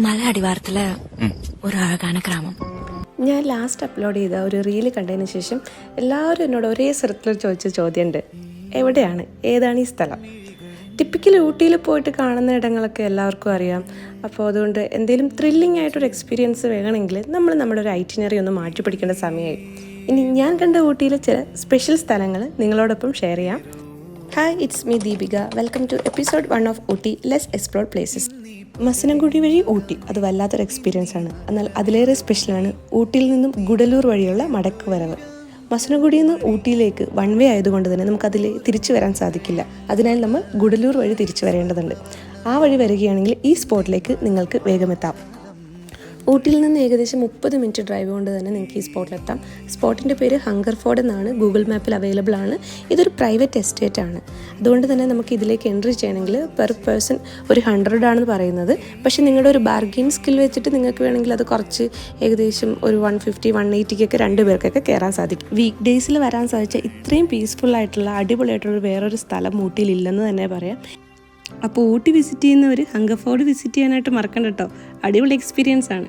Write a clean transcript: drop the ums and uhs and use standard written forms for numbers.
മല അടിവാരത്തിലെ ഒരു അഴകാന ഗ്രാമം. ഞാൻ ലാസ്റ്റ് അപ്ലോഡ് ചെയ്ത ഒരു റീല് കണ്ടതിന് ശേഷം എല്ലാവരും എന്നോട് ഒരേ സ്ഥലത്തിൽ ചോദിച്ച ചോദ്യമുണ്ട്, എവിടെയാണ്, ഏതാണ് ഈ സ്ഥലം? ടിപ്പിക്കൽ ഊട്ടിയിൽ പോയിട്ട് കാണുന്ന ഇടങ്ങളൊക്കെ എല്ലാവർക്കും അറിയാം. അപ്പോൾ അതുകൊണ്ട് എന്തെങ്കിലും ത്രില്ലിംഗ് ആയിട്ടൊരു എക്സ്പീരിയൻസ് വേണമെങ്കിൽ നമ്മൾ നമ്മുടെ ഒരു ഐറ്റിനറി ഒന്ന് മാറ്റി പിടിക്കേണ്ട സമയമായി. ഇനി ഞാൻ കണ്ട ഊട്ടിയിലെ ചില സ്പെഷ്യൽ സ്ഥലങ്ങൾ നിങ്ങളോടൊപ്പം ഷെയർ ചെയ്യാം. Hi, it's me Deepika. Welcome to episode 1 of Ooty less explored places. Masinagudi വഴി ഊട്ടി അത് വല്ലാത്തൊരു എക്സ്പീരിയൻസ് ആണ്. എന്നാൽ അതിലേറെ സ്പെഷ്യലാണ് ഊട്ടിയിൽ നിന്നും ഗുഡലൂർ വഴിയുള്ള മടക്ക് വരവ്. മസനഗുഡിയിൽ നിന്ന് ഊട്ടിയിലേക്ക് വൺ വേ ആയതുകൊണ്ട് തന്നെ നമുക്കതിൽ തിരിച്ചു വരാൻ സാധിക്കില്ല. അതിനാൽ നമ്മൾ ഗുഡലൂർ വഴി തിരിച്ചു വരേണ്ടതുണ്ട്. ആ വഴി വരികയാണെങ്കിൽ ഈ സ്പോട്ടിലേക്ക് നിങ്ങൾക്ക് വേഗമെത്താം. ഊട്ടിയിൽ നിന്ന് ഏകദേശം 30 മിനിറ്റ് ഡ്രൈവ് കൊണ്ട് തന്നെ നിങ്ങൾക്ക് ഈ സ്പോട്ടിലെത്താം. സ്പോട്ടിൻ്റെ പേര് ഹങ്കർഫോർഡ് എന്നാണ്, ഗൂഗിൾ മാപ്പിൽ അവൈലബിൾ ആണ്. ഇതൊരു പ്രൈവറ്റ് എസ്റ്റേറ്റ് ആണ്. അതുകൊണ്ട് തന്നെ നമുക്ക് ഇതിലേക്ക് എൻട്രി ചെയ്യണമെങ്കിൽ പെർ പേഴ്സൺ ഒരു 100 ആണെന്ന് പറയുന്നത്. പക്ഷേ നിങ്ങളുടെ ഒരു ബാർഗെയിൻ സ്കിൽ വെച്ചിട്ട് നിങ്ങൾക്ക് വേണമെങ്കിൽ അത് കുറച്ച് ഏകദേശം ഒരു 150, 180 2 പേർക്കൊക്കെ കയറാൻ സാധിക്കും. വീക്ക് ഡേയ്സിൽ വരാൻ സാധിച്ച ഇത്രയും പീസ്ഫുൾ ആയിട്ടുള്ള അടിപൊളിയായിട്ടുള്ള വേറൊരു സ്ഥലം ഊട്ടിയിൽ ഇല്ലെന്ന് തന്നെ പറയാം. അപ്പോൾ ഊട്ടി വിസിറ്റ് ചെയ്യുന്നവർ ഹങ്കർഫോർഡ് വിസിറ്റ് ചെയ്യാനായിട്ട് മറക്കണ്ട കേട്ടോ. അടിപൊളി എക്സ്പീരിയൻസ് ആണ്.